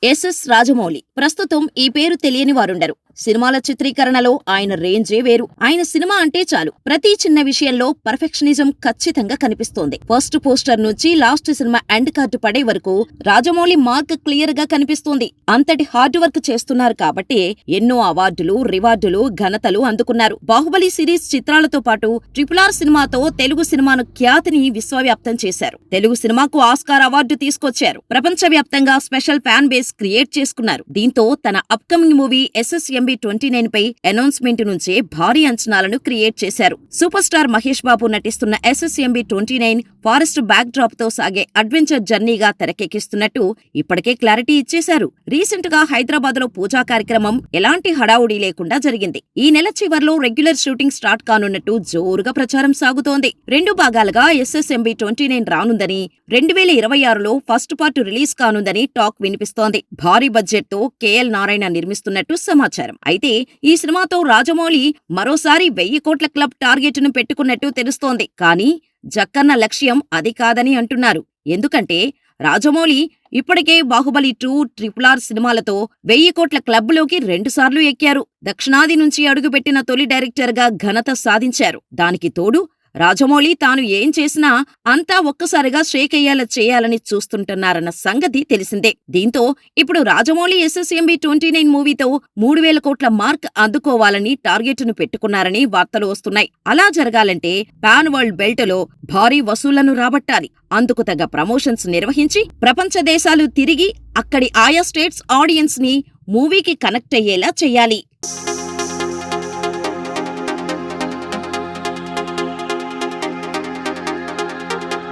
SS Rajamouli. ప్రస్తుతం ఈ పేరు తెలియని వారుండరు. సినిమాల చిత్రీకరణలో ఆయన రేంజే వేరు. ఆయన సినిమా అంటే చాలు ప్రతి చిన్న విషయంలో పర్ఫెక్షనిజం ఖచ్చితంగా కనిపిస్తోంది. ఫస్ట్ పోస్టర్ నుంచి లాస్ట్ సినిమా ఎండ్ కార్డు పడే వరకు రాజమౌళి మార్క్ క్లియర్ గా కనిపిస్తోంది. అంతటి హార్డ్ వర్క్ చేస్తున్నారు కాబట్టి ఎన్నో అవార్డులు, రివార్డులు, ఘనతలు అందుకున్నారు. బాహుబలి సిరీస్ చిత్రాలతో పాటు RRR సినిమాతో తెలుగు సినిమాను ఖ్యాతిని విశ్వవ్యాప్తం చేశారు. తెలుగు సినిమాకు ఆస్కార్ అవార్డు తీసుకొచ్చారు. ప్రపంచవ్యాప్తంగా స్పెషల్ ఫ్యాన్ బేస్ క్రియేట్ చేసుకున్నారు. దీంతో తన అప్కమింగ్ మూవీ SSMB29 పై అనౌన్స్మెంట్ నుంచే భారీ అంచనాలను క్రియేట్ చేశారు. సూపర్ స్టార్ మహేష్ బాబు నటిస్తున్న SSMB29 ఫారెస్ట్ బ్యాక్ డ్రాప్ తో సాగే అడ్వెంచర్ జర్నీగా తెరకెక్కిస్తున్నట్టు ఇప్పటికే క్లారిటీ ఇచ్చేశారు. రీసెంట్ గా హైదరాబాద్ లో పూజా కార్యక్రమం ఎలాంటి హడావుడి లేకుండా జరిగింది. ఈ నెల చివర్లో రెగ్యులర్ షూటింగ్ స్టార్ట్ కానున్నట్టు జోరుగా ప్రచారం సాగుతోంది. 2 భాగాలుగా SSMB29 రానుందని, 2026లో ఫస్ట్ పార్ట్ రిలీజ్ కానుందని టాక్ వినిపిస్తోంది. భారీ బడ్జెట్ తో KL నారాయణ నిర్మిస్తున్నట్టు సమాచారం. అయితే ఈ సినిమాతో రాజమౌళి మరోసారి 1000 కోట్ల క్లబ్ టార్గెట్ ను పెట్టుకున్నట్టు తెలుస్తోంది. కానీ జక్కన్న లక్ష్యం అది కాదని అంటున్నారు. ఎందుకంటే రాజమౌళి ఇప్పటికే బాహుబలి 2, RRR సినిమాలతో 1000 కోట్ల క్లబ్లోకి 2 సార్లు ఎక్కారు. దక్షిణాది నుంచి అడుగుపెట్టిన తొలి డైరెక్టర్గా ఘనత సాధించారు. దానికి తోడు రాజమౌళి తాను ఏం చేసినా అంతా ఒక్కసారిగా షేక్ అయ్యేలా చేయాలని చూస్తుంటున్నారన్న సంగతి తెలిసిందే. దీంతో ఇప్పుడు రాజమౌళి SSMB29 మూవీతో 3000 కోట్ల మార్క్ అందుకోవాలని టార్గెట్ ను పెట్టుకున్నారని వార్తలు వస్తున్నాయి. అలా జరగాలంటే పాన్ వరల్డ్ బెల్ట్ లో భారీ వసూళ్లను రాబట్టాలి. అందుకు తగ్గ ప్రమోషన్స్ నిర్వహించి ప్రపంచ దేశాలు తిరిగి అక్కడి ఆయా స్టేట్స్ ఆడియన్స్ ని మూవీకి కనెక్ట్ అయ్యేలా చెయ్యాలి.